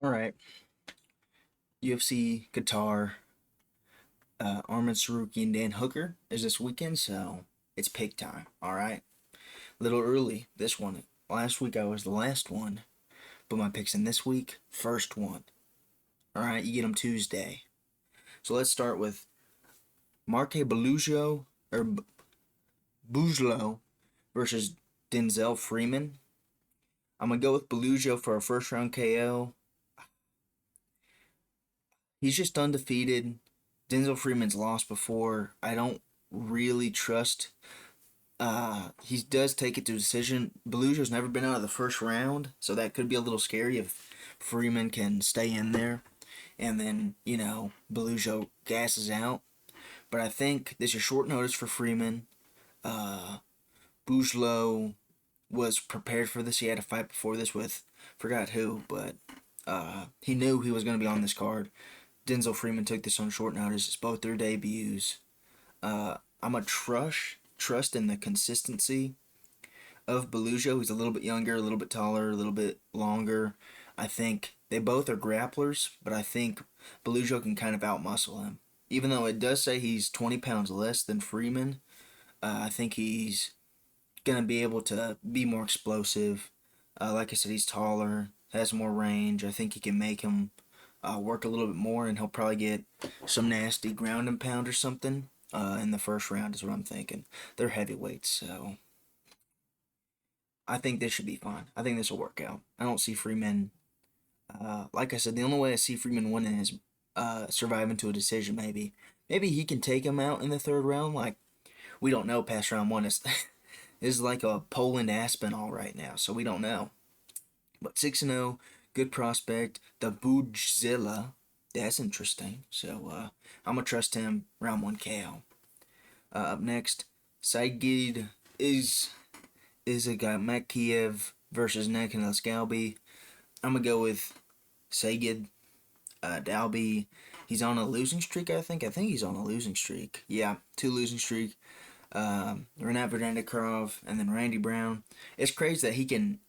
All right, UFC Qatar Arman Tsarukyan Dan Hooker is this weekend, so it's pick time. All right, a little early this one. Last week I was the last one, but my picks in this week first one. All right, you get them Tuesday. So let's start with Marque Belujo or Bujlo versus Denzel Freeman. I'm gonna go with Belujo for a first round KO. He's just undefeated. Denzel Freeman's lost before. I don't really trust. He does take it to a decision. Belujo's never been out of the first round, so that could be a little scary if Freeman can stay in there, and then Belujo gasses out. But I think this is short notice for Freeman. Uh, Bujlo was prepared for this. He had a fight before this with forgot who, but he knew he was going to be on this card. Denzel Freeman took this on short notice. It's both their debuts. I'm a trust in the consistency of Belujo. He's a little bit younger, a little bit taller, a little bit longer. I think they both are grapplers, but I think Belujo can kind of outmuscle him. Even though it does say he's 20 pounds less than Freeman, I think he's going to be able to be more explosive. Like I said, he's taller, has more range. I think he can make him work a little bit more, and he'll probably get some nasty ground and pound or something in the first round, is what I'm thinking. They're heavyweights, so I think this should be fine. I think this will work out. I don't see Freeman. Like I said, the only way I see Freeman winning is surviving to a decision. Maybe he can take him out in the third round. Like we don't know past round one. Is is like a Poland Aspinall right now, so we don't know. But 6-0, good prospect. The Bujzilla, that's interesting. So I'm gonna trust him round one KO. Up next, Saigid is a guy Makiev versus Nicholas Galby. I'm gonna go with Saigid. Dalby, he's on a losing streak. I think he's on a losing streak. Yeah, two losing streak. Renat Vandenkrov and then Randy Brown. It's crazy that he can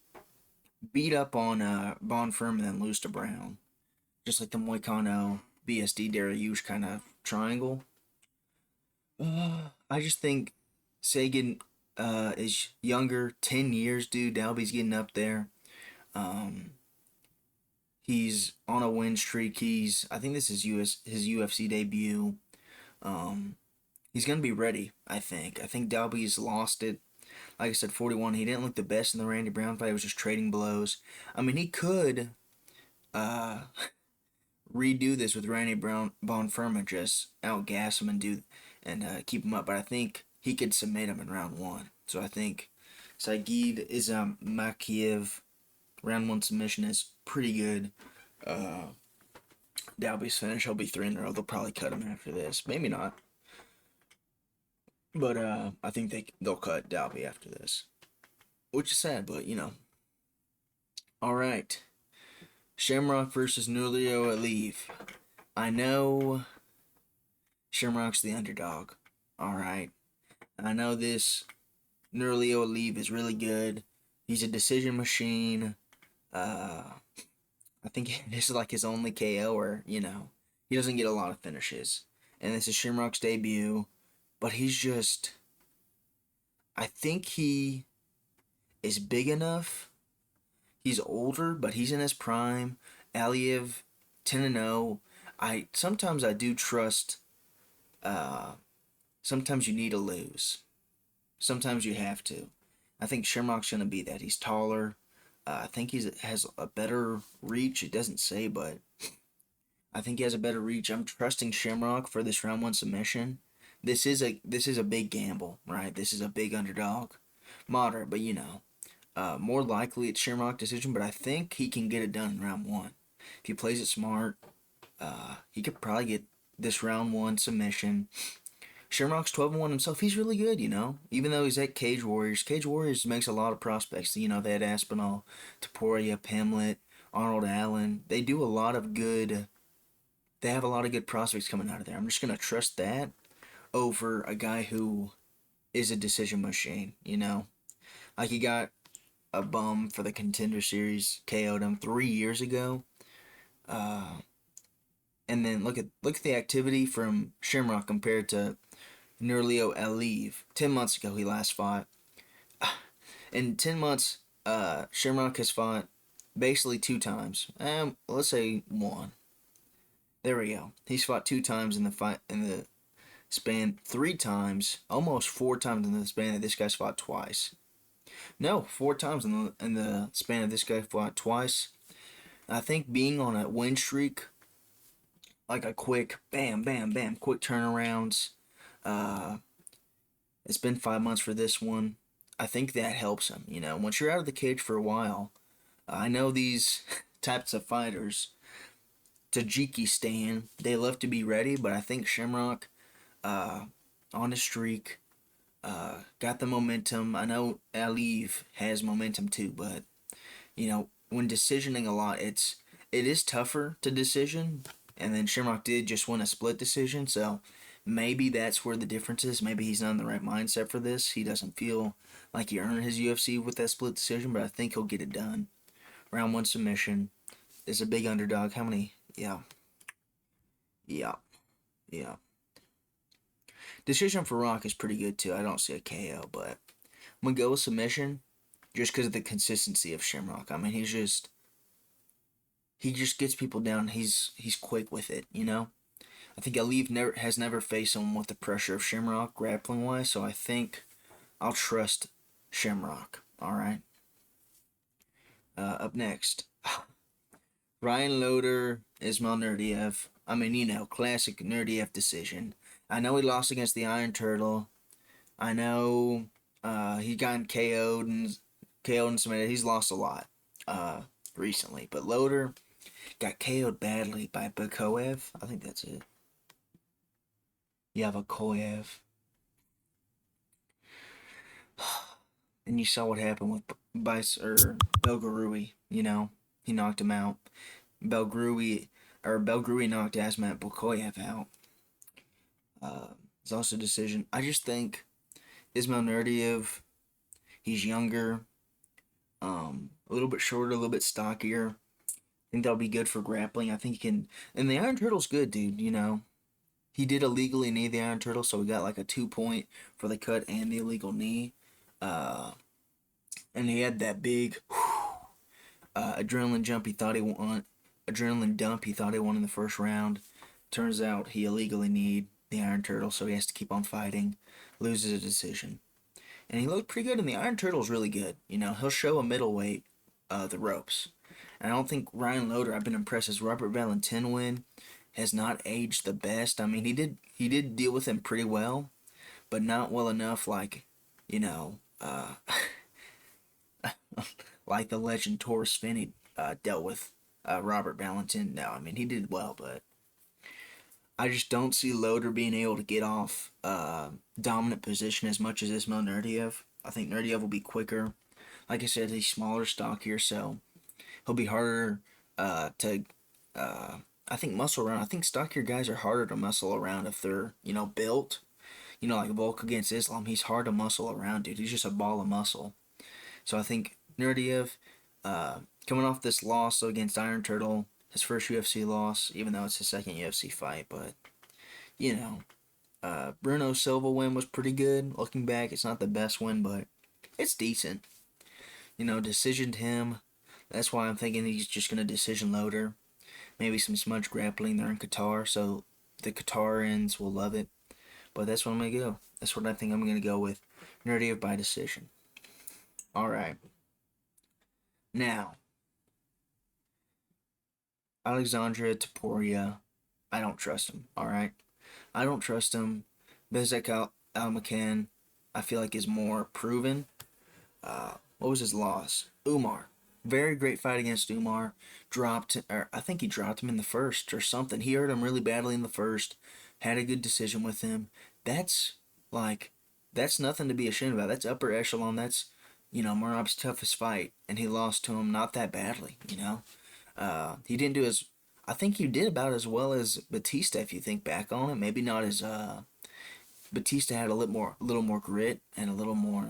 beat up on Bond Firm and then lose to Brown, just like the Moicano BSD Dariush kind of triangle. I just think Sagan is younger, 10 years, dude. Dalby's getting up there. Um, he's on a win streak. I think this is his UFC debut. Um, he's gonna be ready. I think Dalby's lost it. Like I said, 41. He didn't look the best in the Randy Brown fight. He was just trading blows. I mean, he could uh, redo this with Randy Brown Bonfirma, just outgas him and keep him up. But I think he could submit him in round one. So I think Saigid is Makiev. Round one submission is pretty good. Uh, Dalby's finish. He'll be 3 in a row. They'll probably cut him after this. Maybe not. But I think they'll cut Dalby after this, which is sad. But all right. Shamrock versus Nurlio Aliyev. I know Shamrock's the underdog. All right. I know this Nurlio Aliyev is really good. He's a decision machine. Uh, I think this is like his only KO, or he doesn't get a lot of finishes. And this is Shamrock's debut, but he's just. I think he is big enough. He's older, but he's in his prime. Aliyev, 10-0. I do trust. Uh, Sometimes you need to lose. Sometimes you have to. I think Shamrock's gonna be that. He's taller. I think he has a better reach. It doesn't say, but I think he has a better reach. I'm trusting Shamrock for this round one submission. This is a big gamble, right? This is a big underdog, moderate, but more likely it's Shamrock decision. But I think he can get it done in round one if he plays it smart. He could probably get this round one submission. Shamrock's 12-1 himself. He's really good, Even though he's at Cage Warriors. Cage Warriors makes a lot of prospects. They had Aspinall, Topuria, Pimlet, Arnold Allen. They have a lot of good prospects coming out of there. I'm just gonna trust that over a guy who is a decision machine. Like he got a bum for the Contender Series, KO'd him 3 years ago. And then look at the activity from Shamrock compared to Nurlio Aliyev. 10 months ago, he last fought. In 10 months, Shamrock has fought basically 2 times. Let's say one. There we go. He's fought 2 times in the span 3 times, almost 4 times in the span that this guy's fought twice. No, 4 times in the span of this guy fought twice. I think being on a win streak, like a quick bam, bam, bam, quick turnarounds. Uh, it's been 5 months for this one. I think that helps him. Once you're out of the cage for a while, I know these types of fighters, Tajikistan, they love to be ready, but I think Shamrock, on a streak, got the momentum. I know Aliyev has momentum too, but when decisioning a lot, it is tougher to decision. And then Shamrock did just win a split decision, so maybe that's where the difference is. Maybe he's not in the right mindset for this. He doesn't feel like he earned his UFC with that split decision, but I think he'll get it done. Round 1 submission. Is a big underdog. How many? Yeah. Yeah. Yeah. Decision for Rock is pretty good too. I don't see a KO, but I'm going to go with submission just because of the consistency of Shamrock. I mean, he just gets people down. He's quick with it, I think Aliyev has never faced someone with the pressure of Shamrock grappling wise, so I think I'll trust Shamrock. All right. Up next, Ryan Loder, Ismail Nurdiev. I mean, classic Nurdiev decision. I know he lost against the Iron Turtle. I know he got KO'd and submitted. He's lost a lot recently, but Loder got KO'd badly by Bakoev. I think that's it. Bakoev. And you saw what happened with Belgarui. He knocked him out. Belgarui knocked Asmat Bakoev out. It's also a decision. I just think Ismail Nurdiev, he's younger, a little bit shorter, a little bit stockier. I think that'll be good for grappling. I think he can. And the Iron Turtle's good, dude. He did illegally knee the Iron Turtle, so we got like a 2-point for the cut and the illegal knee. And he had that big adrenaline dump he thought he won in the first round. Turns out he illegally kneed the Iron Turtle, so he has to keep on fighting. Loses a decision. And he looked pretty good, and the Iron Turtle's really good. He'll show a middleweight the ropes. And I don't think Ryan Loder, I've been impressed. His Robert Valentin win has not aged the best. I mean, he did deal with him pretty well, but not well enough like, like the legend Taurus Finney dealt with Robert Valentin. No, I mean, he did well, but I just don't see Loder being able to get off dominant position as much as Ismail Nurdiev. I think Nurdiev will be quicker. Like I said, he's smaller, stockier, so he'll be harder to, I think, muscle around. I think stockier guys are harder to muscle around if they're, built. Like Volk against Islam, he's hard to muscle around, dude. He's just a ball of muscle. So I think Nurdiev, coming off this loss against Iron Turtle, his first UFC loss, even though it's his second UFC fight, but, Bruno Silva win was pretty good. Looking back, it's not the best win, but it's decent. Decisioned him. That's why I'm thinking he's just going to decision Loder. Maybe some smudge grappling. They're in Qatar, so the Qatarians will love it. But that's what I'm going to go. That's what I think I'm going to go with. Nurdiev by decision. Alright. Now, Alexandre Topuria, I don't trust him, alright? I don't trust him. Bezkat Almukhan, I feel like is more proven. What was his loss? Umar. Very great fight against Umar. I think he dropped him in the first or something. He hurt him really badly in the first. Had a good decision with him. That's nothing to be ashamed about. That's upper echelon. That's, Marab's toughest fight. And he lost to him not that badly, He didn't do as, I think he did about as well as Batista if you think back on it. Maybe not as, Batista had a little more grit and a little more,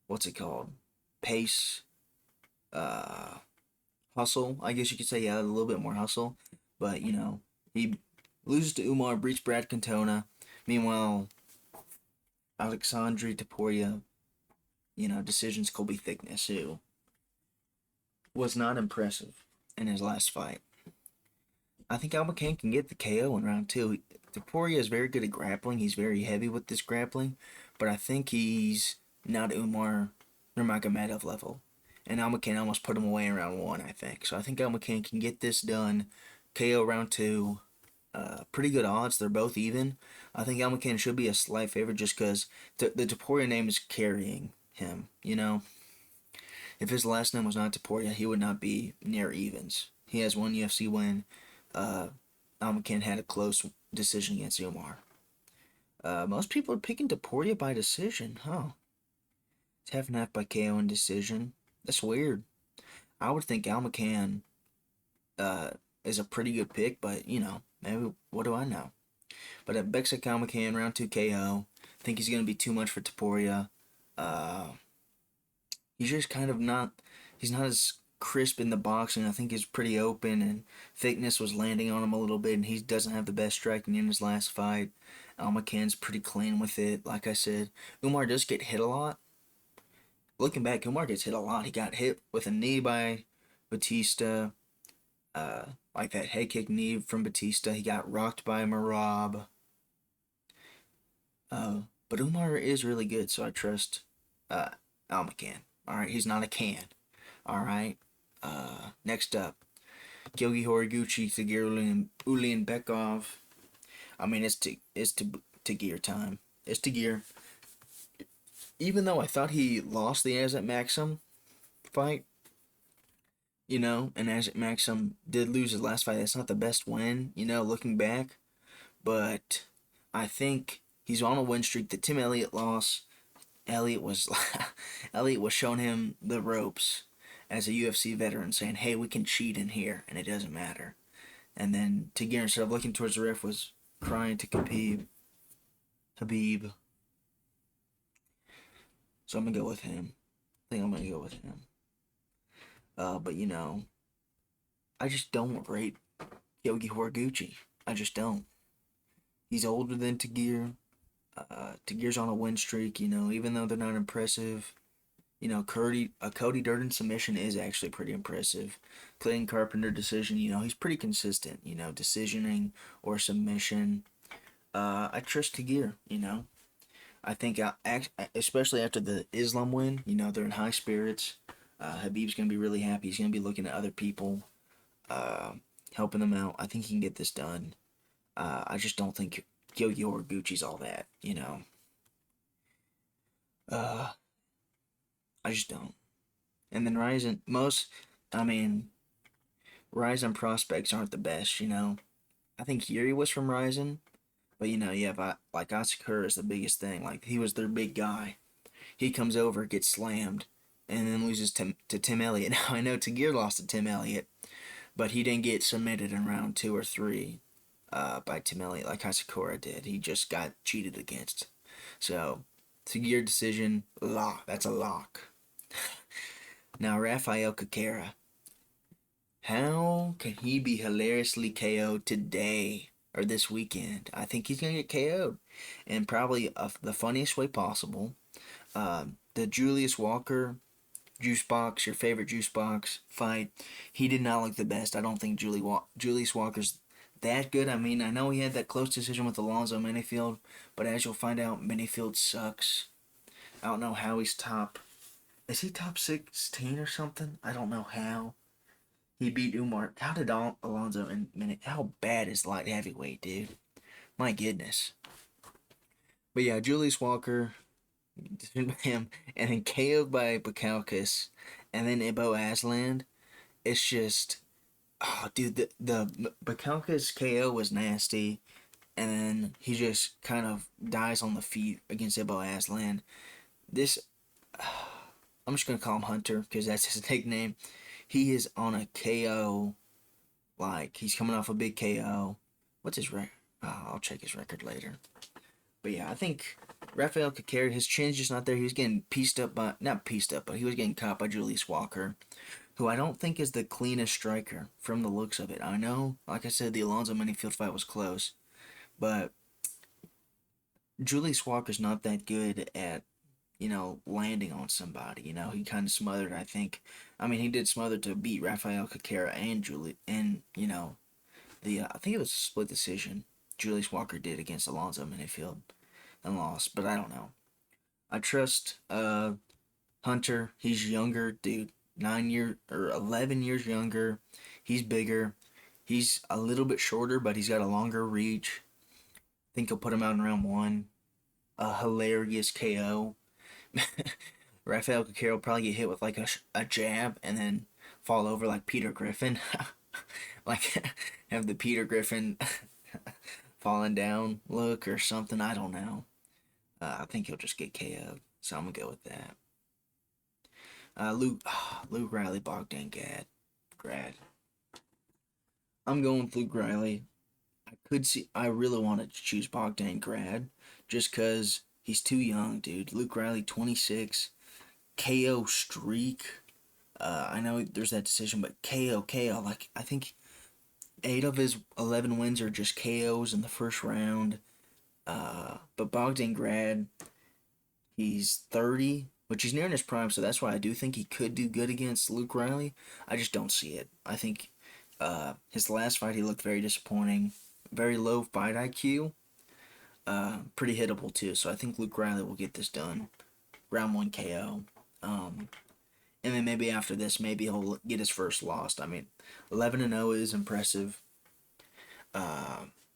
what's it called? Pace. hustle. I guess you could say he had a little bit more hustle, but he loses to Umar, beats Brad Cantona. Meanwhile, Alexandre Topuria, decisions Colby Thickness, who was not impressive in his last fight. I think Almukhan can get the KO in round two. Topuria is very good at grappling. He's very heavy with this grappling, but I think he's not Umar Nurmagomedov level. And Almukhan almost put him away in round one, I think. So I think Almukhan can get this done. KO round two. Pretty good odds. They're both even. I think Almukhan should be a slight favorite just because the Topuria name is carrying him. If his last name was not Topuria, he would not be near evens. He has one UFC win. Almukhan had a close decision against Umar. Most people are picking Topuria by decision, huh? It's half and half by KO and decision. That's weird. I would think Almukhan is a pretty good pick, but maybe what do I know? But at Bezkat Almukhan round 2 KO, I think he's gonna be too much for Topuria. He's just kind of not. He's not as crisp in the boxing. I think he's pretty open, and Thickness was landing on him a little bit, and he doesn't have the best striking in his last fight. Almukhan's pretty clean with it. Like I said, Umar does get hit a lot. Looking back, Umar gets hit a lot. He got hit with a knee by Batista, like that head kick knee from Batista. He got rocked by Marab. But Umar is really good, so I trust Almukhan. All right, he's not a can. All right. Next up, Gilgi Horiguchi, Tagir Ulianbekov. I mean, it's Tagir time. It's Tagir. Even though I thought he lost the Azat Maxim fight, and Azat Maxim did lose his last fight. That's not the best win, looking back. But I think he's on a win streak. The Tim Elliott loss, Elliott was showing him the ropes as a UFC veteran, saying, "Hey, we can cheat in here, and it doesn't matter." And then Tagir, instead of looking towards the ref, was crying to Habib. So I'm gonna go with him. I think I'm gonna go with him. But I just don't rate Yogi Horiguchi. I just don't. He's older than Tagir. Tagir's on a win streak. Even though they're not impressive. Cody Durden submission is actually pretty impressive. Clayton Carpenter decision, he's pretty consistent, decisioning or submission. I trust Tagir, I think, especially after the Islam win, they're in high spirits. Habib's going to be really happy. He's going to be looking at other people, helping them out. I think he can get this done. I just don't think Yogi Horiguchi's all that, I just don't. And then Ryzen prospects aren't the best, I think Yuri was from Ryzen, but like Asakura is the biggest thing. Like, he was their big guy. He comes over, gets slammed, and then loses to Tim Elliott. Now, I know Tagir lost to Tim Elliott, but he didn't get submitted in round 2 or 3 by Tim Elliott like Asakura did. He just got cheated against. So, Tagir decision, lock. That's a lock. Now, Rafael Caquera. How can he be hilariously KO'd today or this weekend? I think he's going to get KO'd. And probably the funniest way possible. The Julius Walker juice box, your favorite juice box fight, he did not look the best. I don't think Julius Walker's that good. I mean, I know he had that close decision with Alonzo Menifield, but as you'll find out, Menifield sucks. I don't know how he's top. Is he top 16 or something? I don't know how. He beat Umar. How did Alonzo and how bad is light heavyweight, dude? My goodness. But yeah, Julius Walker, him, and then KO'd by Bukowskis, and then Ibo Aslan. It's just, oh, dude, the Bukowskis KO was nasty, and then he just kind of dies on the feet against Ibo Aslan. This, I'm just gonna call him Hunter because that's his nickname. He is on a KO, like he's coming off a big KO. What's his record? I'll check his record later. But yeah, I think Rafael Caquera, his chin's just not there. He was getting not pieced up, but he was getting caught by Julius Walker. who I don't think is the cleanest striker from the looks of it. I know, like I said, the Alonzo Minifield fight was close, but Julius Walker's not that good at, landing on somebody. He kind of smothered, I think. I mean, he did smother to beat Rafael Kakera and Julie, and, I think it was a split decision Julius Walker did against Alonzo Minifield and lost, but I don't know. I trust Hunter. He's younger, dude. 9 year or 11 years younger. He's bigger. He's a little bit shorter, but he's got a longer reach. I think he'll put him out in round one. A hilarious KO. Rafael Kakero will probably get hit with like a jab and then fall over like Peter Griffin. Like have the Peter Griffin falling down look or something. I don't know. I think he'll just get KO'd. So I'm going to go with that. Luke Riley, Bogdan Grad. I'm going with Luke Riley. I really wanted to choose Bogdan Grad just because he's too young, dude. Luke Riley, 26, KO streak. I know there's that decision, but KO. Like, I think 8 of his 11 wins are just KOs in the first round. But Bogdan Grad, he's 30, which he's nearing his prime, so that's why I do think he could do good against Luke Riley. I just don't see it. I think his last fight, he looked very disappointing. Very low fight IQ. Pretty hittable, too. So I think Luke Riley will get this done. Round 1 KO. And then maybe after this, maybe he'll get his first loss. I mean, 11-0 is impressive.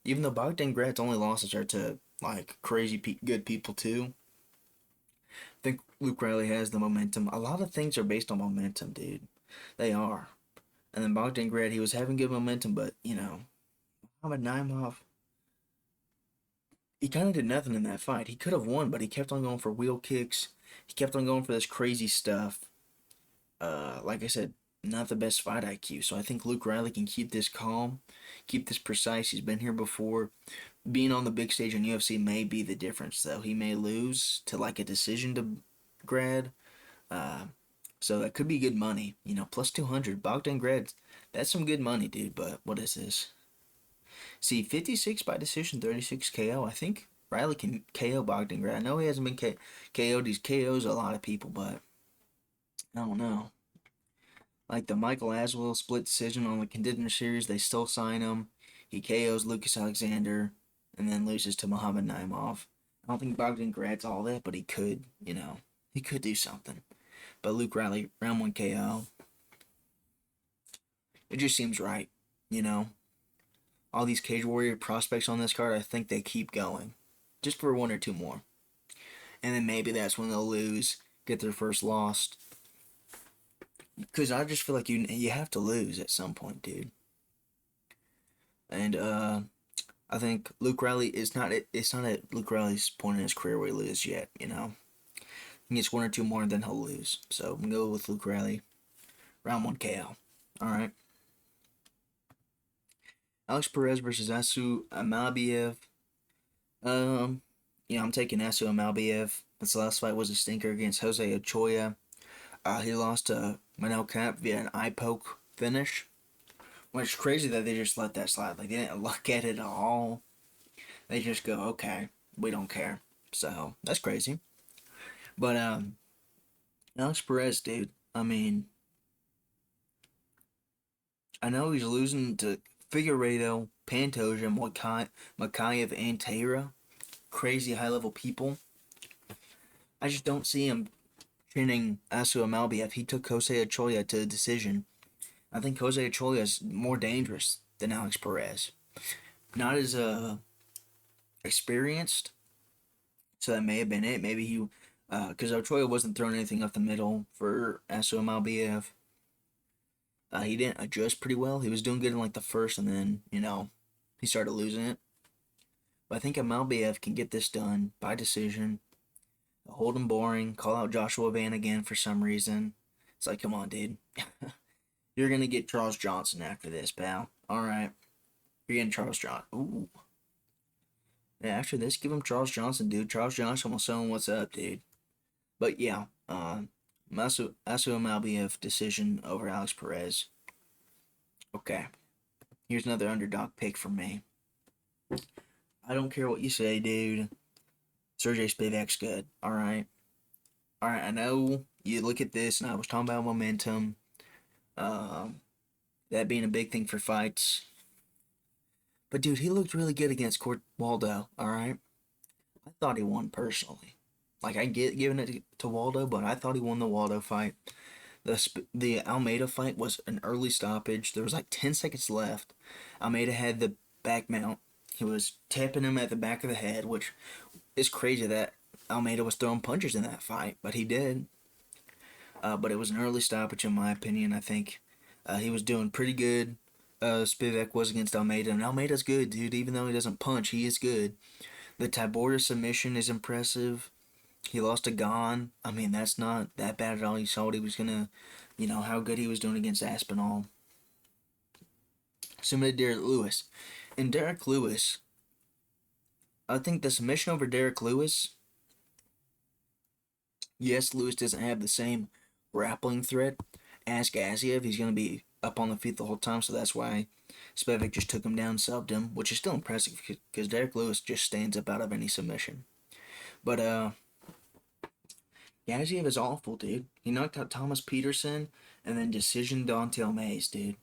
Even though Bogdan Grad's only losses are to, like, crazy good people, too. I think Luke Riley has the momentum. A lot of things are based on momentum, dude. They are. And then Bogdan Grad, he was having good momentum, but, Muhammad Naimov, he kind of did nothing in that fight. He could have won, but he kept on going for wheel kicks. He kept on going for this crazy stuff. Like I said, not the best fight IQ. So I think Luke Riley can keep this calm, keep this precise. He's been here before. Being on the big stage in UFC may be the difference, though. He may lose to like a decision to Grad. So that could be good money. Plus 200. Bogdan Grad, that's some good money, dude. But what is this? See, 56 by decision, 36 KO. I think Riley can KO Bogdan Grad. I know he hasn't been KO'd. He's KOs a lot of people, but I don't know. Like the Michael Aswell split decision on the Contender Series, they still sign him. He KOs Lucas Alexander and then loses to Muhammad Naimov. I don't think Bogdan Grad's all that, but he could, he could do something. But Luke Riley, round 1 KO. It just seems right, All these Cage Warrior prospects on this card, I think they keep going. Just for 1 or 2 more. And then maybe that's when they'll lose, get their first loss. Because I just feel like you have to lose at some point, dude. And I think Luke Riley it's not at Luke Riley's point in his career where he loses yet, He gets 1 or 2 more and then he'll lose. So I'm going to go with Luke Riley. Round 1 KO. Alright. Alex Perez versus Asu Amalbiev. I'm taking Asu Amalbiev. His last fight was a stinker against Jose Ochoa. He lost to Manel Camp via an eye poke finish. Which is crazy that they just let that slide. Like, they didn't look at it at all. They just go, okay, we don't care. So, that's crazy. But, Alex Perez, dude, I mean, I know he's losing to Figueiredo, Pantoja, Makayev, and Taira. Crazy high-level people. I just don't see him training Asu Amalbiev. He took Jose Ochoa to a decision. I think Jose Ochoa is more dangerous than Alex Perez. Not as experienced, so that may have been it. Maybe he, because Ochoa wasn't throwing anything up the middle for Asu Amalbiev. He didn't adjust pretty well. He was doing good in like the first, and then he started losing it. But I think Amalbiev can get this done by decision. Hold him boring. Call out Joshua Van again for some reason. It's like, come on, dude. You're going to get Charles Johnson after this, pal. Alright. You're getting Charles Johnson. Ooh. Yeah, after this, give him Charles Johnson, dude. Charles Johnson will show him what's up, dude. But yeah, Asu Malbiev decision over Alex Perez. Okay, here's another underdog pick for me. I don't care what you say, dude. Serghei Spivac's good. All right. All right. I know you look at this, and I was talking about momentum. Um, that being a big thing for fights. But dude, he looked really good against Court Waldo. All right. I thought he won personally. Like I get giving it to Waldo, but I thought he won the Waldo fight. The Almeida fight was an early stoppage. There was like 10 seconds left. Almeida had the back mount. He was tapping him at the back of the head, which is crazy that Almeida was throwing punches in that fight, but he did. But it was an early stoppage, in my opinion. I think he was doing pretty good. Spivak was against Almeida, and Almeida's good, dude. Even though he doesn't punch, he is good. The Tybura submission is impressive. He lost to Gon. I mean, that's not that bad at all. You saw what he was gonna, how good he was doing against Aspinall. Submitted Derek Lewis. And Derek Lewis, I think the submission over Derek Lewis, yes, Lewis doesn't have the same grappling threat as Gaziev. He's going to be up on the feet the whole time, so that's why Spivac just took him down, subbed him, which is still impressive because Derek Lewis just stands up out of any submission. But, Gaziev is awful, dude. He knocked out Thomas Peterson and then decision Dontel Mays, dude.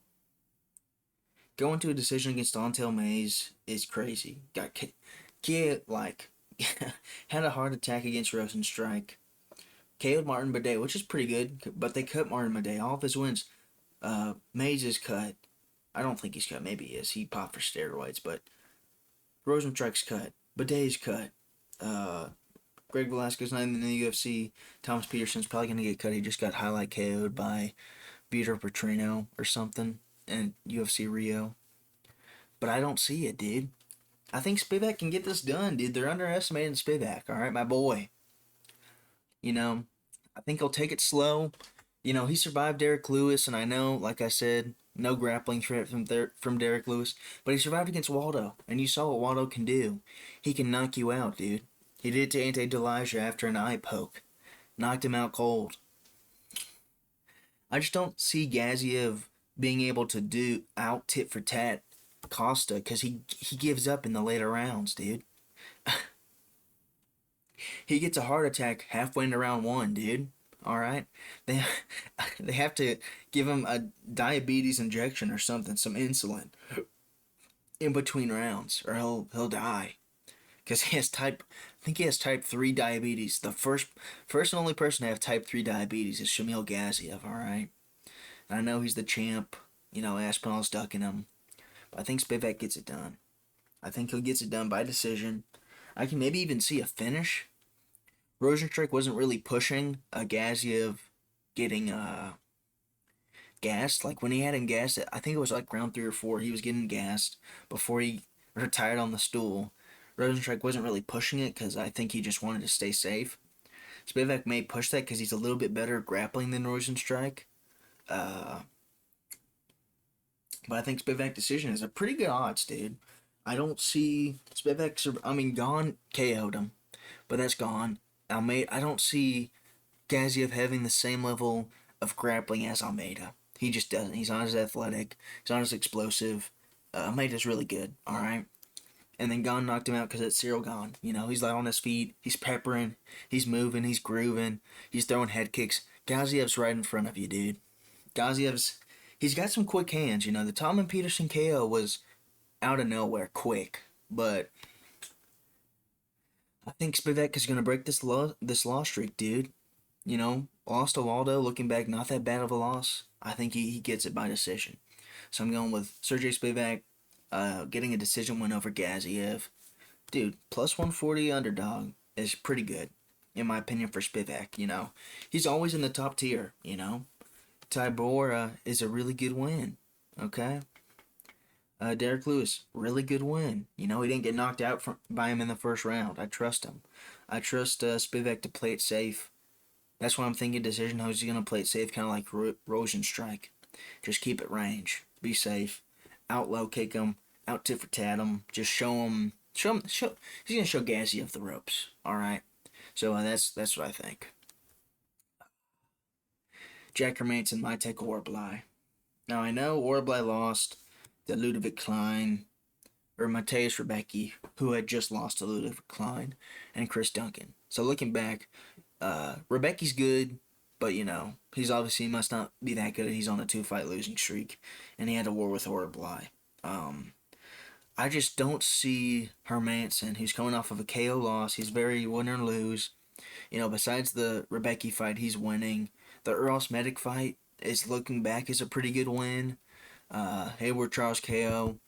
Going to a decision against Dontel Mays is crazy. Got kid like had a heart attack against Rosenstrike. KO'd Martin Bidet, which is pretty good, but they cut Martin Bidet. All of his wins. Mays is cut. I don't think he's cut. Maybe he is. He popped for steroids, but Rosenstrike's cut. Bidet's cut. Greg Velasquez not in the UFC. Thomas Peterson's probably going to get cut. He just got highlight KO'd by Vitor Petrino or something in UFC Rio. But I don't see it, dude. I think Spivac can get this done, dude. They're underestimating Spivac, all right, my boy. I think he'll take it slow. He survived Derek Lewis, and I know, like I said, no grappling threat from Derek Lewis, but he survived against Waldo, and you saw what Waldo can do. He can knock you out, dude. He did it to Ante Delija after an eye poke. Knocked him out cold. I just don't see Gaziev being able to do out tit for tat Costa because he gives up in the later rounds, dude. He gets a heart attack halfway into round one, dude. All right, they they have to give him a diabetes injection or something, some insulin, in between rounds, or he'll die, because I think he has type 3 diabetes. The first and only person to have type 3 diabetes is Shamil Gaziev. All right, and I know he's the champ. Aspinall's ducking him, but I think Spivac gets it done. I think he'll get it done by decision. I can maybe even see a finish. Rosenstrike wasn't really pushing Gaziev getting gassed. Like when he had him gassed, I think it was like round 3 or 4, he was getting gassed before he retired on the stool. Rosenstrike wasn't really pushing it because I think he just wanted to stay safe. Spivac may push that because he's a little bit better grappling than Rosenstrike. But I think Spivac decision is a pretty good odds, dude. I don't see Spivac. Gon KO'd him, but that's gone. Almeida, I don't see Gaziev having the same level of grappling as Almeida. He just doesn't. He's not as athletic. He's not as explosive. Almeida's really good, all right? And then Gon knocked him out because it's Cyril Gon. He's like on his feet. He's peppering. He's moving. He's grooving. He's throwing head kicks. Gaziev's right in front of you, dude. He's got some quick hands. The Tom and Peterson KO was out of nowhere, quick. But I think Spivac is gonna break this loss streak, dude. Lost to Waldo. Looking back, not that bad of a loss. I think he gets it by decision. So I'm going with Serghei Spivac getting a decision win over Gaziev. Dude, plus 140 underdog is pretty good, in my opinion, for Spivac. He's always in the top tier. Tybura is a really good win. Okay. Derek Lewis, really good win. He didn't get knocked out by him in the first round. I trust him. I trust Spivac to play it safe. That's why I'm thinking decision. How he's going to play it safe, kind of like Rosenstrike. Just keep it range. Be safe. Out low kick him. Out tit for tat him. Just show him. He's going to show Gaziev the ropes. All right. So that's what I think. Jack Hermanson might take Orblai. Now, I know Orblai lost to Ludovic Klein, or Mateusz Rebecki, who had just lost to Ludovic Klein, and Chris Duncan. So looking back, Rebecki's good, but he's obviously must not be that good. He's on a 2-fight losing streak, and he had a war with Orblai. I just don't see Hermanson, who's coming off of a KO loss. He's very win or lose. Besides the Rebecki fight, he's winning. The Eros Medic fight is looking back as a pretty good win. Hayward Charles KO,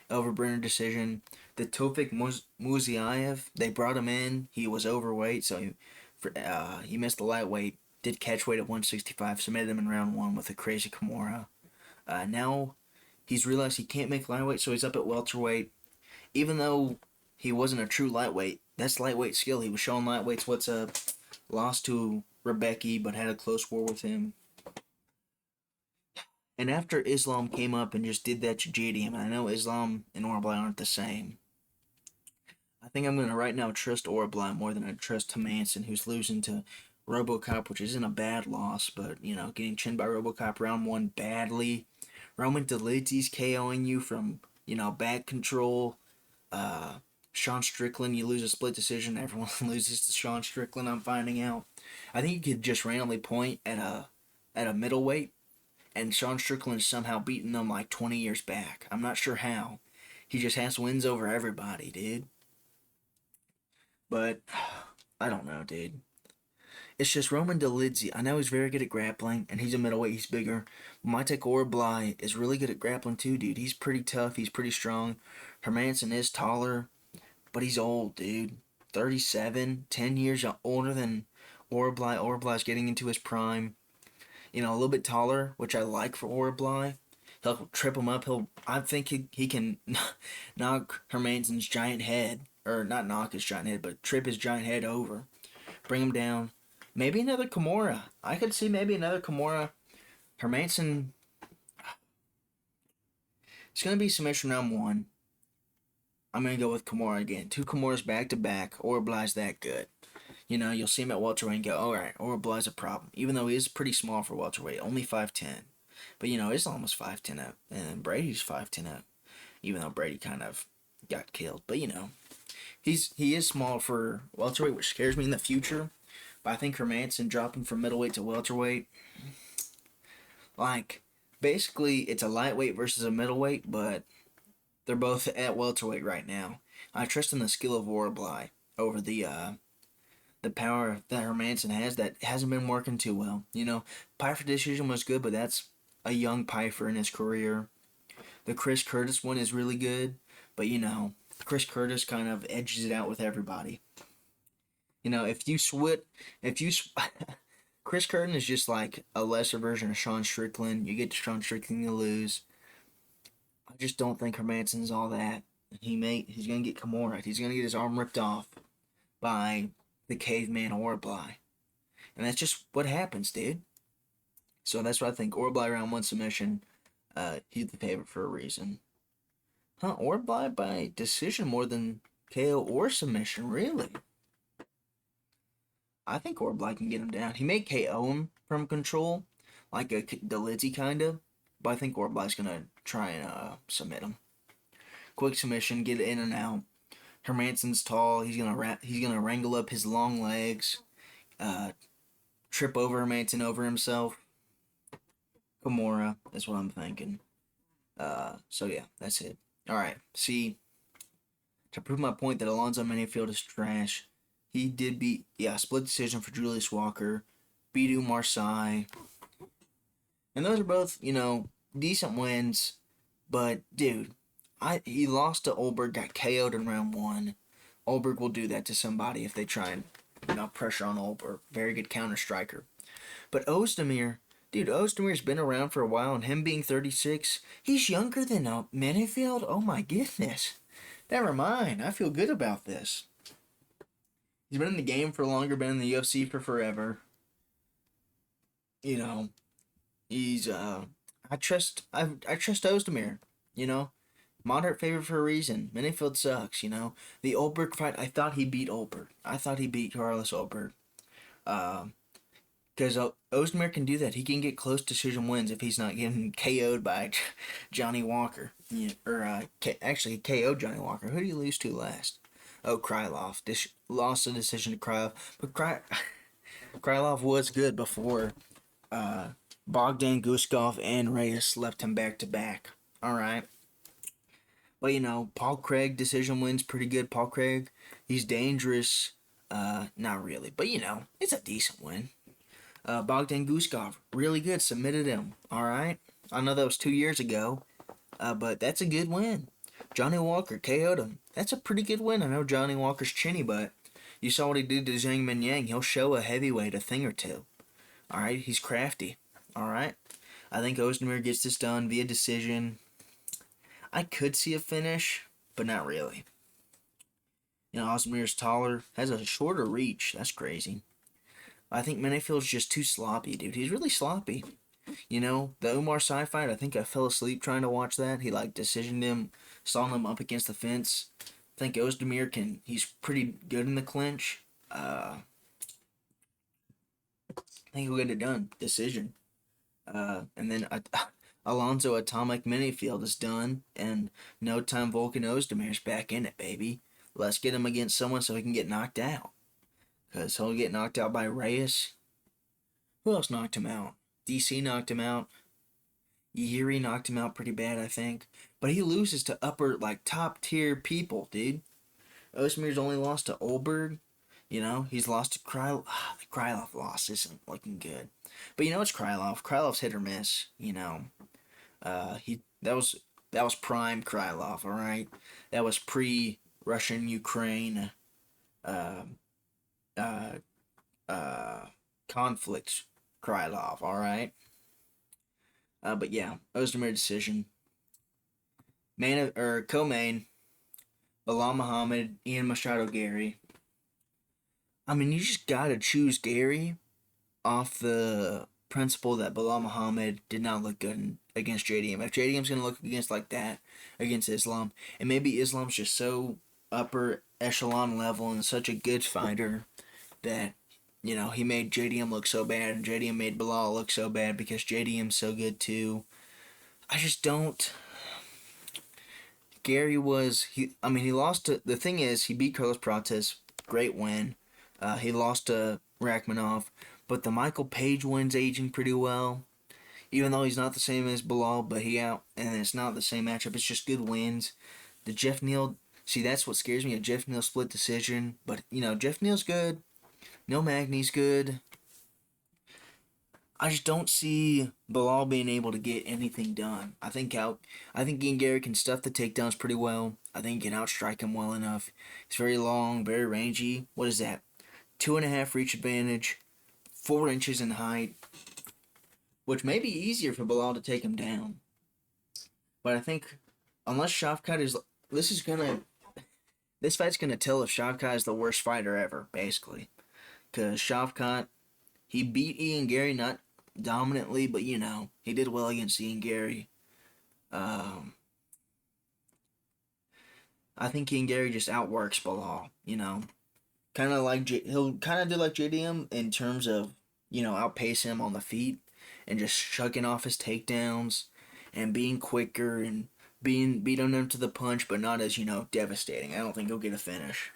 Overbrenner decision. The Tofik Muziev, they brought him in. He was overweight, so he missed the lightweight. Did catch weight at 165. Submitted him in round 1 with a crazy Kimura. Now he's realized he can't make lightweight, so he's up at welterweight. Even though he wasn't a true lightweight, that's lightweight skill. He was showing lightweights what's up. Lost to Rebecki, but had a close war with him. And after Islam came up and just did that to JDM, and I know Islam and Orblai aren't the same, I think I'm going to right now trust Orblai more than I trust Hermanson, who's losing to RoboCop, which isn't a bad loss, but, getting chinned by RoboCop round 1 badly. Roman Dolidze's KOing you from, bad control. Sean Strickland, you lose a split decision. Everyone loses to Sean Strickland, I'm finding out. I think you could just randomly point at a middleweight, and Sean Strickland somehow beating them like 20 years back. I'm not sure how. He just has wins over everybody, dude. But, I don't know, dude. It's just Roman Dolidze. I know he's very good at grappling, and he's a middleweight, he's bigger. Maitek Orblai is really good at grappling too, dude. He's pretty tough, he's pretty strong. Hermanson is taller, but he's old, dude. 37, 10 years older than Orblai. Orblai's getting into his prime. A little bit taller, which I like for Orblai. He'll trip him up. I think he can knock Hermanson's giant head, or not knock his giant head, but trip his giant head over. Bring him down. Maybe another Kimura. I could see maybe another Kimura. Hermanson. It's going to be submission round 1. I'm going to go with Kimura again. 2 Kimuras back to back. Orblai's that good. You'll see him at welterweight and go, alright, Orblai's a problem. Even though he is pretty small for welterweight, only 5'10". But, Islam was 5'10 up. And Brady's 5'10 up. Even though Brady kind of got killed. But, he is small for welterweight, which scares me in the future. But I think Hermanson dropping from middleweight to welterweight, basically it's a lightweight versus a middleweight, but they're both at welterweight right now. I trust in the skill of Orblai over the power that Hermanson has that hasn't been working too well. Pfeiffer decision was good, but that's a young Pfeiffer in his career. The Chris Curtis one is really good, but Chris Curtis kind of edges it out with everybody. Chris Curtin is just like a lesser version of Sean Strickland. You get to Sean Strickland, you lose. I just don't think Hermanson's all that. He's gonna get Kimura. He's gonna get his arm ripped off by the caveman Orblai. And that's just what happens, dude. So that's what I think. Orblai round 1 submission. He's the favorite for a reason. Orblai by decision more than KO or submission, really? I think Orblai can get him down. He may KO him from control, like a Dolidze kind of, but I think Orblai's gonna try and submit him. Quick submission, get it in and out. Hermanson's tall. He's gonna wrangle up his long legs, trip over Hermanson over himself. Kimura is what I'm thinking. So yeah, that's it. All right. See, to prove my point that Alonzo Menifield is trash, he did beat, split decision for Julius Walker, beat Marseille. And those are both, decent wins. But, dude, he lost to Olberg, got KO'd in round 1. Olberg will do that to somebody if they try and, pressure on Olberg. Very good counter striker. But Ozdemir, Ozdemir's been around for a while, and him being 36, he's younger than Menifield? Oh my goodness. Never mind. I feel good about this. He's been in the game for longer, been in the UFC for forever. He's I trust Ozdemir, Moderate favorite for a reason. Menifield sucks, The Olberg fight, I thought he beat Olberg. I thought he beat Carlos Olberg. Because Ozdemir can do that. He can get close decision wins if he's not getting KO'd by Johnny Walker. Yeah, or actually KO'd Johnny Walker. Who did he lose to last? Oh, Krylov. Lost a decision to Krylov. But Krylov was good before Bogdan Guskov and Reyes left him back to back. All right. But Paul Craig decision wins pretty good. Paul Craig, he's dangerous. Not really, but it's a decent win. Bogdan Guskov, really good. Submitted him. All right. I know that was 2 years ago, but that's a good win. Johnny Walker KO'd him. That's a pretty good win. I know Johnny Walker's chinny, but you saw what he did to Zhang Minyang. He'll show a heavyweight a thing or two. All right. He's crafty. All right. I think Ozdemir gets this done via decision. I could see a finish, but not really. Ozdemir's taller, has a shorter reach. That's crazy. I think Menifield's just too sloppy, dude. He's really sloppy. The Umar Sy fight, I think I fell asleep trying to watch that. He, decisioned him, sawing him up against the fence. I think Ozdemir he's pretty good in the clinch. I think he'll get it done. Decision. And then Alonzo Atomic Minifield is done, and no time Volkan Ozdemir's back in it, baby. Let's get him against someone so he can get knocked out. Because he'll get knocked out by Reyes. Who else knocked him out? DC knocked him out. Yuri knocked him out pretty bad, I think. But he loses to top tier people, dude. Ozdemir's only lost to Olberg. He's lost to Krylov. The Krylov loss isn't looking good. But it's Krylov. Krylov's hit or miss. That was prime Krylov, all right? That was pre-Russian Ukraine conflict Krylov, all right? But yeah, Ozdemir decision. Co-main, Belal Muhammad, Ian Machado, Garry. I mean, you just gotta choose Garry off the principle that Belal Muhammad did not look good against JDM. If JDM's gonna look against like that against Islam, and maybe Islam's just so upper echelon level and such a good fighter that he made JDM look so bad, and JDM made Belal look so bad because JDM's so good too. I just don't. Garry he lost to, the thing is, he beat Carlos Prates, great win. He lost to Rachmanov, but the Michael Page win's aging pretty well. Even though he's not the same as Belal, but and it's not the same matchup, it's just good wins. The Jeff Neal, that's what scares me, a Jeff Neal split decision, but, Jeff Neal's good. Neil Magny's good. I just don't see Belal being able to get anything done. I think Ian Garry can stuff the takedowns pretty well. I think he can outstrike him well enough. He's very long, very rangy. What is that? 2.5 reach advantage, 4 inches in height, which may be easier for Belal to take him down. But I think unless Shavkat is, this fight's gonna tell if Shavkat is the worst fighter ever, basically. Because Shavkat, he beat Ian Garry, not dominantly, but he did well against Ian Garry. I think Ian Garry just outworks Belal, Kind of like, he'll kind of do like JDM in terms of, outpace him on the feet and just shucking off his takedowns and being quicker and beating him to the punch, but not as, devastating. I don't think he'll get a finish.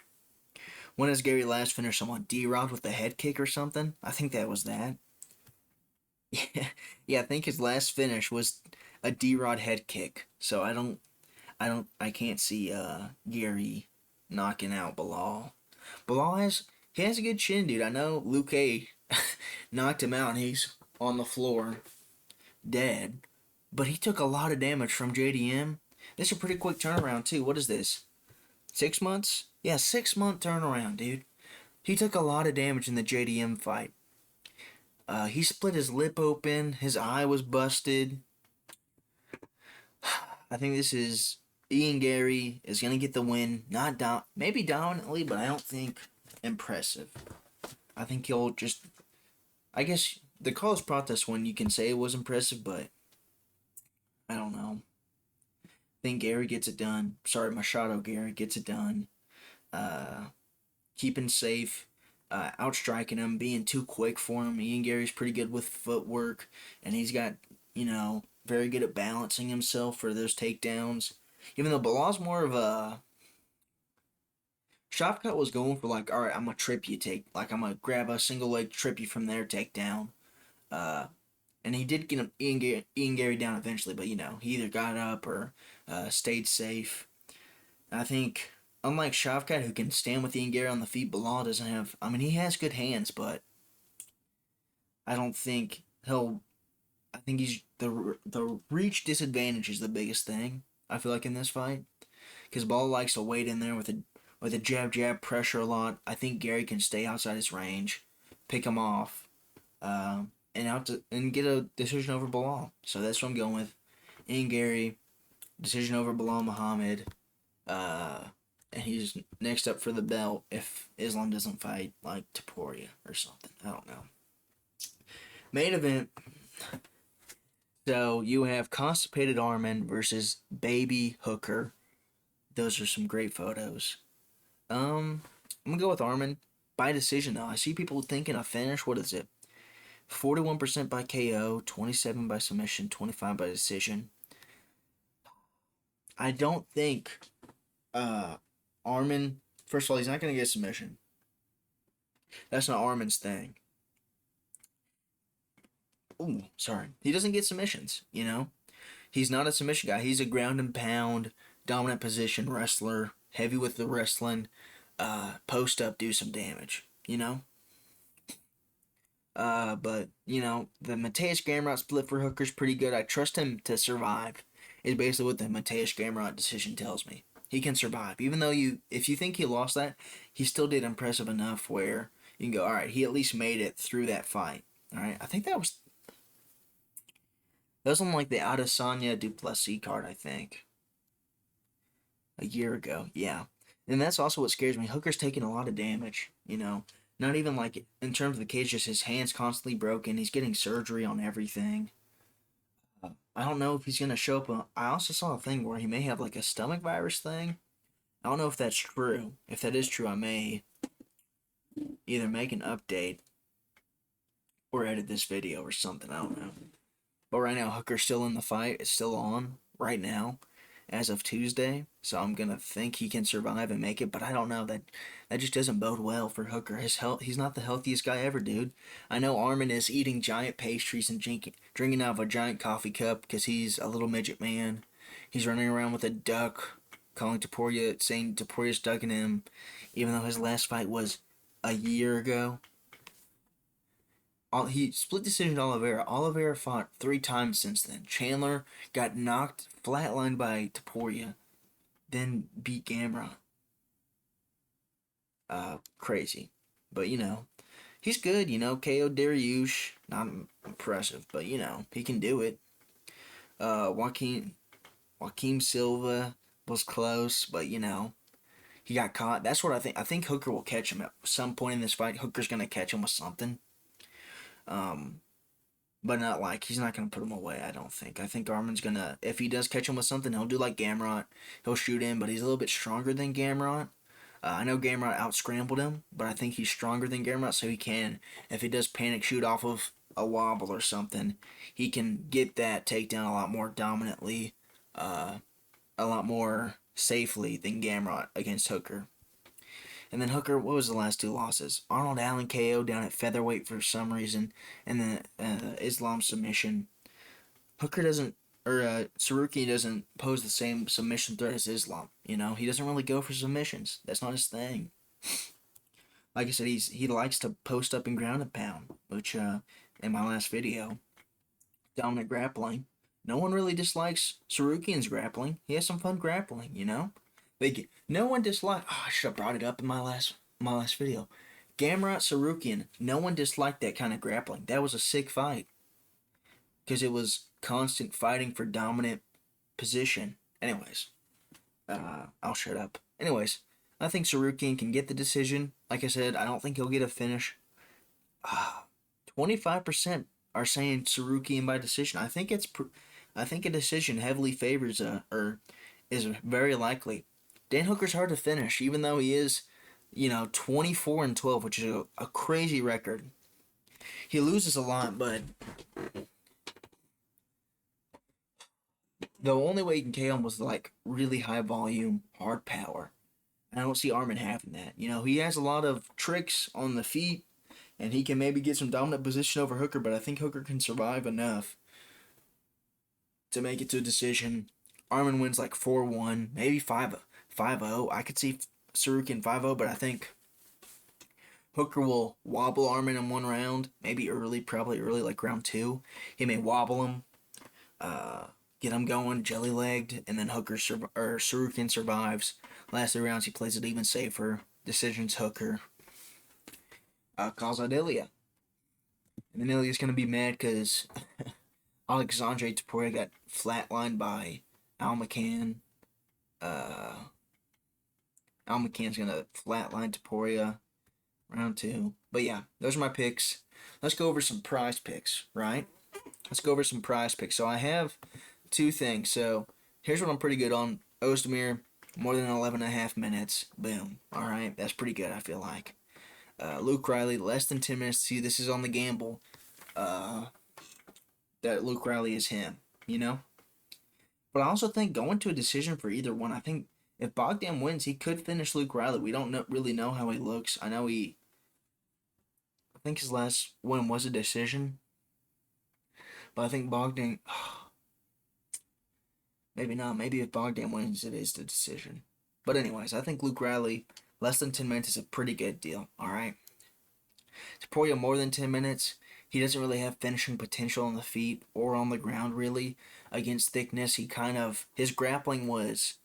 When has Garry last finished someone? D-Rod with a head kick or something? I think that was that. Yeah, I think his last finish was a D-Rod head kick. So I can't see Garry knocking out Belal. He has a good chin, dude. I know Luke A knocked him out and he's on the floor dead. But he took a lot of damage from JDM. This is a pretty quick turnaround too. What is this? 6 months? Yeah, 6-month turnaround, dude. He took a lot of damage in the JDM fight. He split his lip open. His eye was busted. I think this is Ian Garry is going to get the win. Maybe dominantly, but I don't think impressive. I think he'll just... I guess the Carlos Prates one you can say it was impressive, but I don't know. I think Garry gets it done. Sorry, Machado Garry gets it done. Keeping safe. outstriking him, being too quick for him. Ian Garry's pretty good with footwork, and he's got, very good at balancing himself for those takedowns. Even though Belal's more of a Shavkat was going for like, all right, I'm gonna trip you, I'm gonna grab a single leg, trip you from there, takedown. Uh, and he did get Ian Garry down eventually, but he either got up or stayed safe. I think, unlike Shavkat, who can stand with Ian Garry on the feet, Belal doesn't have. I mean, he has good hands, but I don't think he'll. I think he's the reach disadvantage is the biggest thing. I feel like in this fight, because Belal likes to wait in there with a jab pressure a lot. I think Garry can stay outside his range, pick him off, and get a decision over Belal. So that's what I'm going with. Ian Garry, decision over Belal Muhammad. And he's next up for the belt if Islam doesn't fight like Topuria or something. I don't know. Main event. So you have Constipated Arman versus Baby Hooker. Those are some great photos. I'm gonna go with Arman by decision though. I see people thinking a finish. What is it? 41% by KO, 27 by submission, 25 by decision. I don't think Arman, first of all, he's not going to get submission. That's not Arman's thing. Ooh, sorry. He doesn't get submissions, He's not a submission guy. He's a ground and pound, dominant position wrestler, heavy with the wrestling, post up, do some damage, But, the Mateus Gamrot split for Hooker's pretty good. I trust him to survive, is basically what the Mateus Gamrot decision tells me. He can survive. Even though if you think he lost that, he still did impressive enough where you can go, all right, he at least made it through that fight. All right, I think that was on like the Adesanya Duplessis card, I think. A year ago, yeah. And that's also what scares me. Hooker's taking a lot of damage, Not even like in terms of the cage, just his hand's constantly broken. He's getting surgery on everything. I don't know if he's going to show up. I also saw a thing where he may have like a stomach virus thing. I don't know if that's true. If that is true, I may either make an update or edit this video or something. I don't know. But right now, Hooker's still in the fight. It's still on right now as of Tuesday. So I'm going to think he can survive and make it. But I don't know. That just doesn't bode well for Hooker. His health, he's not the healthiest guy ever, dude. I know Arman is eating giant pastries and drinking out of a giant coffee cup because he's a little midget man. He's running around with a duck, calling Topuria, saying Topuria's ducking him, even though his last fight was a year ago. He split decision Oliveira. Oliveira fought 3 times since then. Chandler got knocked flatlined by Topuria, then beat Gamrot. Crazy. But, he's good, KO Dariush. Not impressive, but, he can do it. Joaquin Silva was close, but, he got caught. That's what I think. I think Hooker will catch him at some point in this fight. Hooker's going to catch him with something. But not like, he's not going to put him away, I don't think. I think Arman's going to, if he does catch him with something, he'll do like Gamrot. He'll shoot in, but he's a little bit stronger than Gamrot. I know Gamrot out-scrambled him, but I think he's stronger than Gamrot, so he can, if he does panic shoot off of a wobble or something, he can get that takedown a lot more dominantly, a lot more safely than Gamrot against Hooker. And then Hooker, what was the last 2 losses? Arnold Allen KO down at featherweight for some reason, and then Islam submission. Hooker doesn't, or Tsarukyan doesn't pose the same submission threat as Islam. He doesn't really go for submissions. That's not his thing. Like I said, he likes to post up and ground and pound, which in my last video, dominant grappling. No one really dislikes Tsarukyan's grappling. He has some fun grappling, no one disliked. Oh, I should have brought it up in my last video. Gamrot Tsarukyan. No one disliked that kind of grappling. That was a sick fight because it was constant fighting for dominant position. Anyways, I'll shut up. Anyways, I think Tsarukyan can get the decision. Like I said, I don't think he'll get a finish. 25% are saying Tsarukyan by decision. I think a decision heavily favors or is very likely. Dan Hooker's hard to finish, even though he is 24-12, which is a crazy record. He loses a lot, but the only way you can KO him was like really high volume, hard power. And I don't see Arman having that. He has a lot of tricks on the feet, and he can maybe get some dominant position over Hooker, but I think Hooker can survive enough to make it to a decision. Arman wins like 4-1, maybe 5-0. I could see Tsarukyan 5-0, but I think Hooker will wobble Arman in one round, maybe early, probably early, like round 2. He may wobble him, get him going, jelly-legged, and then Tsarukyan survives. Last 3 rounds, he plays it even safer. Decisions Hooker. Calls out Ilya. And then Ilya's going to be mad because Alexandre Topuria got flatlined by Almukhan. Almukhan's going to flatline Topuria round 2. But yeah, those are my picks. Let's go over some prize picks, right? So I have 2 things. So here's what I'm pretty good on. Ozdemir, more than 11.5 minutes. Boom. All right, that's pretty good, I feel like. Luke Riley, less than 10 minutes. See, this is on the gamble. That Luke Riley is him, But I also think going to a decision for either one, I think if Bogdan wins, he could finish Luke Riley. We don't really know how he looks. I think his last win was a decision. But I think Bogdan, maybe not. Maybe if Bogdan wins, it is the decision. But anyways, I think Luke Riley, less than 10 minutes is a pretty good deal, all right? Topuria, more than 10 minutes, he doesn't really have finishing potential on the feet or on the ground, really. Against thickness, his grappling was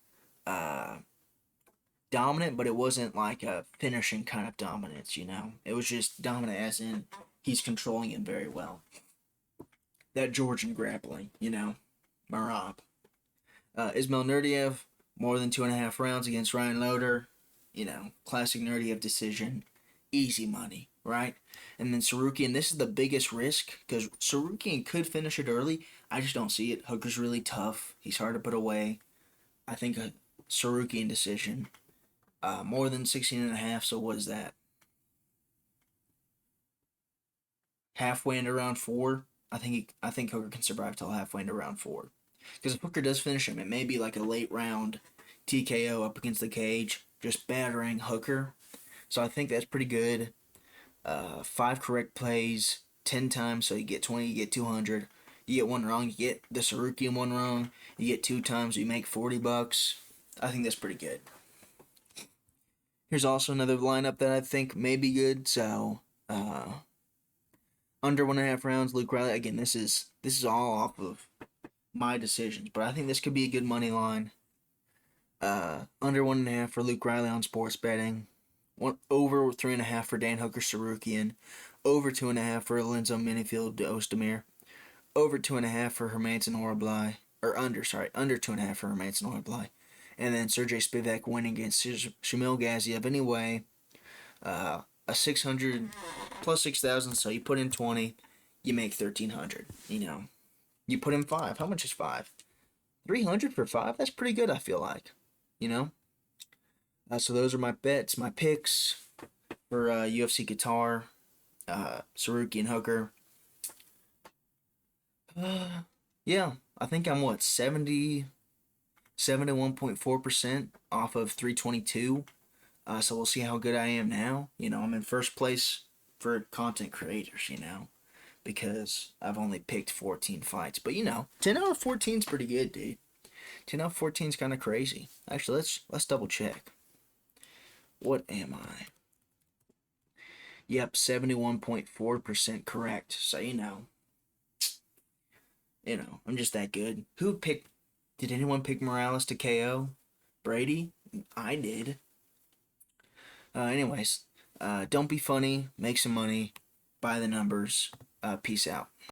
dominant, but it wasn't like a finishing kind of dominance, It was just dominant as in he's controlling it very well. That Georgian grappling, Marab. Ismail Nurdiev, more than 2.5 rounds against Ryan Loder. Classic Nurdiev decision. Easy money, right? And then Tsarukyan, this is the biggest risk because Tsarukyan could finish it early. I just don't see it. Hooker's really tough. He's hard to put away. I think a Tsarukyan decision. More than 16.5, so what is that? Halfway into round 4. I think Hooker can survive till halfway into round 4. Because if Hooker does finish him, it may be like a late round TKO up against the cage, just battering Hooker. So I think that's pretty good. 5 correct plays, 10 times, so you get 20, you get 200. You get 1 wrong, you get the Tsarukyan 1 wrong. You get 2 times, you make $40. I think that's pretty good. Here's also another lineup that I think may be good. So, under 1.5 rounds, Luke Riley. Again, this is all off of my decisions, but I think this could be a good money line. Under 1.5 for Luke Riley on sports betting. Over 3.5 for Dan Hooker Tsarukyan. Over 2.5 for Lorenzo Minifield Ozdemir. Over 2.5 for Hermanson Horriblai. Under 2.5 for Hermanson Horriblai. And then Serghei Spivac winning against Shamil Gaziev. Anyway, a 600 plus 6,000, so you put in 20, you make 1,300. You put in 5. How much is 5? 300 for 5? That's pretty good, I feel like. So those are my bets, my picks for UFC Qatar, Tsarukyan Hooker. Yeah, I think I'm 71.4% off of 322. So we'll see how good I am now. I'm in first place for content creators, because I've only picked 14 fights. But 10 out of 14 is pretty good, dude. 10 out of 14 is kind of crazy. Actually, let's double check. What am I? Yep, 71.4% correct. So I'm just that good. Did anyone pick Morales to KO? Brady? I did. Anyways, don't be funny, make some money, buy the numbers. Peace out.